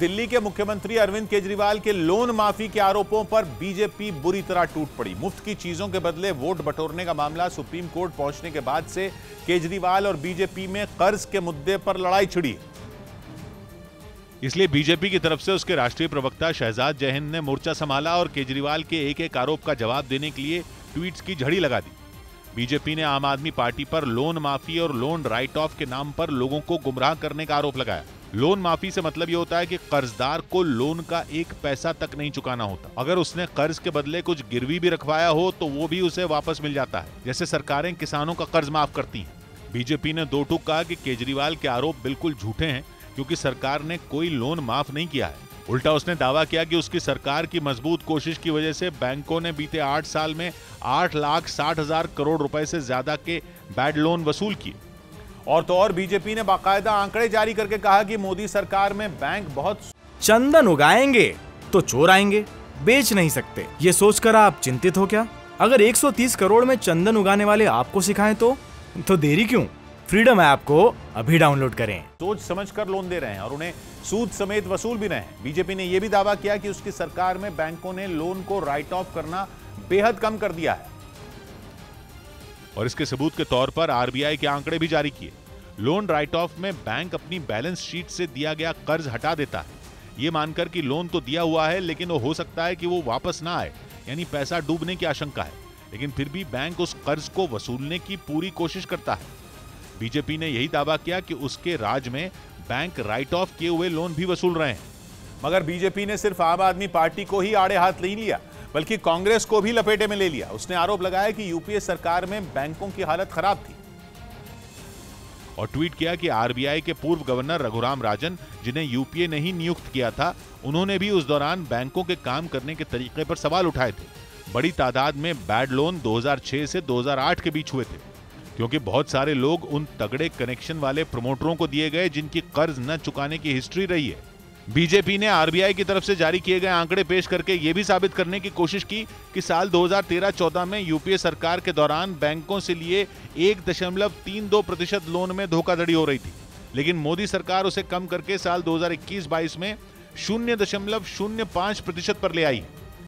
दिल्ली के मुख्यमंत्री अरविंद केजरीवाल के लोन माफी के आरोपों पर बीजेपी बुरी तरह टूट पड़ी। मुफ्त की चीजों के बदले वोट बटोरने का मामला सुप्रीम कोर्ट पहुंचने के बाद से केजरीवाल और बीजेपी में कर्ज के मुद्दे पर लड़ाई छिड़ी। इसलिए बीजेपी की तरफ से उसके राष्ट्रीय प्रवक्ता शहजाद जयहिंद ने मोर्चा संभाला और केजरीवाल के एक एक आरोप का जवाब देने के लिए ट्वीट्स की झड़ी लगा दी। बीजेपी ने आम आदमी पार्टी पर लोन माफी और लोन राइट ऑफ के नाम पर लोगों को गुमराह करने का आरोप लगाया। लोन माफी से मतलब ये होता है कि कर्जदार को लोन का एक पैसा तक नहीं चुकाना होता। अगर उसने कर्ज के बदले कुछ गिरवी भी रखवाया हो तो वो भी उसे वापस मिल जाता है, जैसे सरकारें किसानों का कर्ज माफ करती हैं। बीजेपी ने दो टूक कहा कि केजरीवाल के आरोप बिल्कुल झूठे हैं क्योंकि सरकार ने कोई लोन माफ नहीं किया है। उल्टा उसने दावा किया कि उसकी सरकार की मजबूत कोशिश की वजह से बैंकों ने बीते 8 साल में 8,60,000 करोड़ रुपए से ज्यादा के बैड लोन वसूल किए। और तो और बीजेपी ने बाकायदा आंकड़े जारी करके कहा कि मोदी सरकार में बैंक बहुत चंदन उगाएंगे तो चोर आएंगे, बेच नहीं सकते। ये सोचकर आप चिंतित हो क्या? अगर 130 करोड़ में चंदन उगाने वाले आपको सिखाएं तो देरी क्यों? फ्रीडम ऐप को अभी डाउनलोड करें। सोच समझकर लोन दे रहे हैं और उन्हें सूद समेत वसूल भी रहे हैं। बीजेपी ने यह भी दावा किया कि उसकी सरकार में बैंकों ने लोन को राइट ऑफ करना बेहद कम कर दिया है और इसके सबूत के तौर पर आरबीआई के आंकड़े भी जारी किए। लोन राइट ऑफ में बैंक अपनी बैलेंस शीट से दिया गया कर्ज हटा देता है, ये मानकर कि लोन तो दिया हुआ है लेकिन वो हो सकता है कि वो वापस ना आए, यानी पैसा डूबने की आशंका है, लेकिन फिर भी बैंक उस कर्ज को वसूलने की पूरी कोशिश करता है। बीजेपी ने यही दावा किया कि उसके राज में बैंक राइट ऑफ किए हुए लोन भी वसूल रहे हैं। मगर बीजेपी ने सिर्फ आम आदमी पार्टी को ही आड़े हाथ नहीं लिया बल्कि कांग्रेस को भी लपेटे में ले लिया। उसने आरोप लगाया कि यूपीए सरकार में बैंकों की हालत खराब थी और ट्वीट किया कि आरबीआई के पूर्व गवर्नर रघुराम राजन, जिन्हें यूपीए ने ही नियुक्त किया था, उन्होंने भी उस दौरान बैंकों के काम करने के तरीके पर सवाल उठाए थे। बड़ी तादाद में बैड लोन 2006 से 2008 के बीच हुए थे क्योंकि बहुत सारे लोग उन तगड़े कनेक्शन वाले प्रमोटरों को दिए गए जिनकी कर्ज न चुकाने की हिस्ट्री रही है। बीजेपी ने आरबीआई की तरफ से जारी किए गए आंकड़े पेश करके यह भी साबित करने की कोशिश की कि साल 2013-14 में यूपीए सरकार के दौरान बैंकों से लिए 1.32% लोन में धोखाधड़ी हो रही थी, लेकिन मोदी सरकार उसे कम करके साल 2021-22 में 0.05% पर ले आई।